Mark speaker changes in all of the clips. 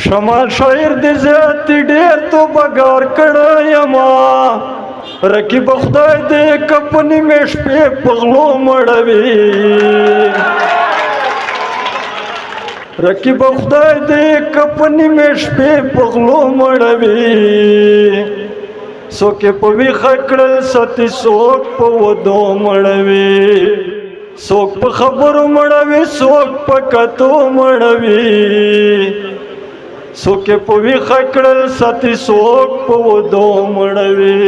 Speaker 1: شمال شاعر دې زیاتې ډېر تو بګار کړی یما رقیب خدای دې کپنې مې شپې په غلو مړوي رقیب خدای دې کپنې مې شپې په غلو مړوي څوک یې په ویښه کړل ساتي څوک په ودو مړوي څوک په خبرو مړوي څوک په کتو مړوي څوک یې په ویښه کړل ساتي څوک په ودو مړوي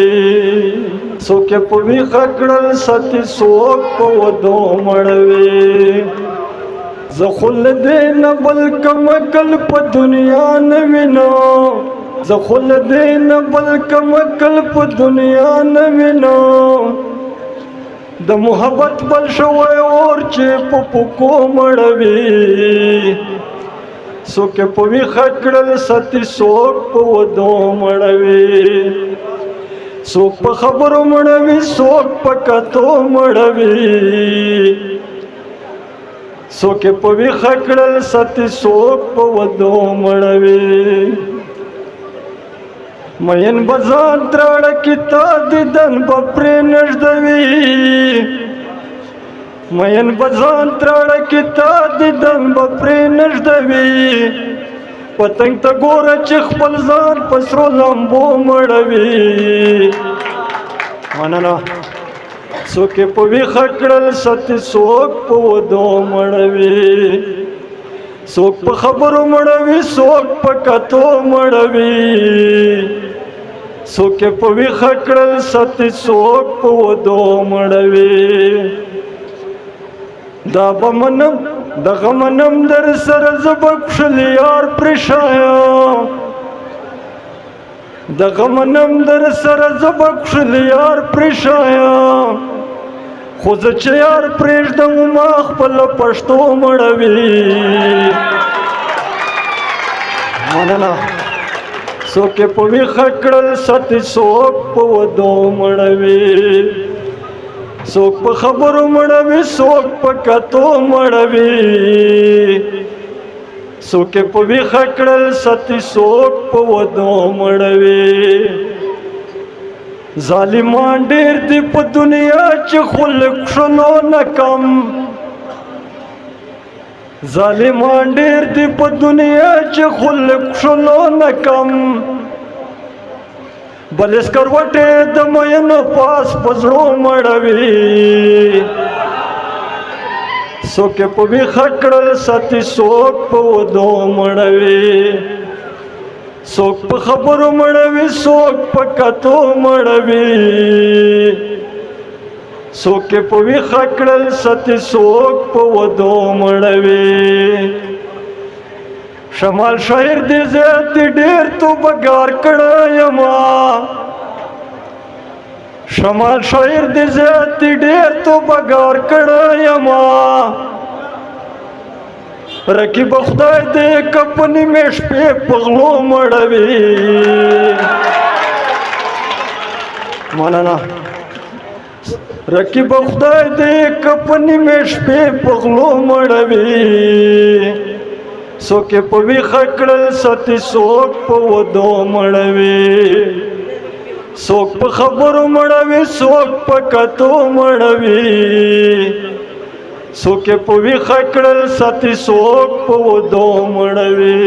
Speaker 1: څوک یې په ویښه کړل ساتي څوک په ودو مړوي زه خو له دې نه بل کوم عقل په دنیا نه وینم زه خو له دې نه بل کوم عقل په دنیا نه وینم د محبت بل شوی اور چې په پکو مړوي څوک یې په ویښه کړل ساتي څوک په ودو مړوي څوک په خبرو مړوي څوک په کتو مړوي څوک یې په ویښه کړل ساتي څوک په ودو مړوي مین به ځان تراړه کې تا دیدن به پرې نږدوي مین به ځان تراړه کې تا دیدن به پرې نږدوي پتنګ ته ګوره چې خپل ځان په سرو لمبو مړوي مننه څوک یې په ویښه کړل ساتي څوک په ودو مړوي څوک په خبرو مړوي څوک په کتو مړوي څوک یې په ویښه کړل ساتي څوک په ودو مړوي دا به منم دغه منم در سره زه به کښل یار پرې شایم دغه منم در سره زه به کښل یار پرې شایم خو زه چې یار پرېږدم ما خپله پښتو مړوي مننه څوک یې په ویښه کړل ساتي څوک په ودو مړوي څوک په خبرو مړوي څوک په کتو مړوي څوک یې په ویښه کړل ساتي څوک په ودو مړوي ظالمان ډېر دي په دنیا چې خلق شلو نه کم ظالمان ډېر دي په دنیا چې خلق شلو نه کم بل سکروټې د مینو پاس په زړو مړوي څوک یې په ویښه کړل ساتي څوک په ودو مړوي څوک په خبرو مړوي څوک په کتو مړوي څوک یې په ویښه کړل ساتي څوک په ودو مړوي شمال شاعر دې زیاتې ډېر تو بګار کړی یما شمال شاعر دې زیاتې ډېر تو بګار کړی یما رقیب خدای دې کپنې مې شپې په غلو مړوي مننه رقیب خدای دې کپنې مې شپې په غلو مړوي څوک یې په ویښه کړل ساتي څوک په ودو مړوي څوک په خبرو مړوي څوک په کتو مړوي څوک یې په ویښه کړل ساتي څوک په ودو مړوي